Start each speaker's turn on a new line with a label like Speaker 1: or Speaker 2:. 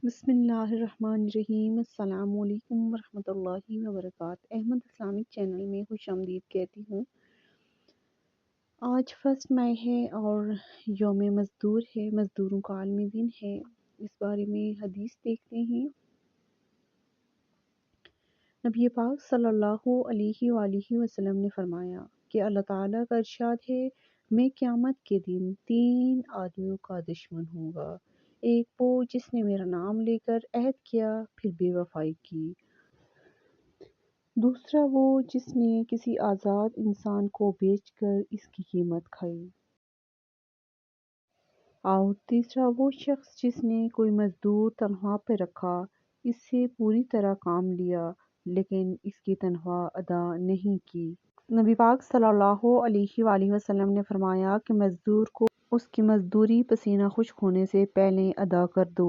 Speaker 1: بسم اللہ الرحمن الرحیم۔ السلام علیکم ورحمۃ اللہ وبرکاتہ۔ احمد اسلامک چینل میں خوش آمدید کہتی ہوں۔ آج 1 مئی ہے اور یوم مزدور ہے، مزدوروں کا عالمی دن ہے۔ اس بارے میں حدیث دیکھتے ہیں۔ نبی پاک صلی اللہ علیہ وآلہ وسلم نے فرمایا کہ اللہ تعالیٰ کا ارشاد ہے، میں قیامت کے دن 3 آدمیوں کا دشمن ہوں گا۔ ایک وہ جس نے میرا نام لے کر عہد کیا پھر بے وفائی کی۔ دوسرا وہ جس نے کسی آزاد انسان کو بیچ کر اس کی قیمت کھائی۔ اور تیسرا وہ شخص جس نے کوئی مزدور تنخواہ پہ رکھا، اس سے پوری طرح کام لیا لیکن اس کی تنخواہ ادا نہیں کی۔ نبی پاک صلی اللہ علیہ وآلہ وسلم نے فرمایا کہ مزدور کو اس کی مزدوری پسینہ خشک ہونے سے پہلے ادا کر دو۔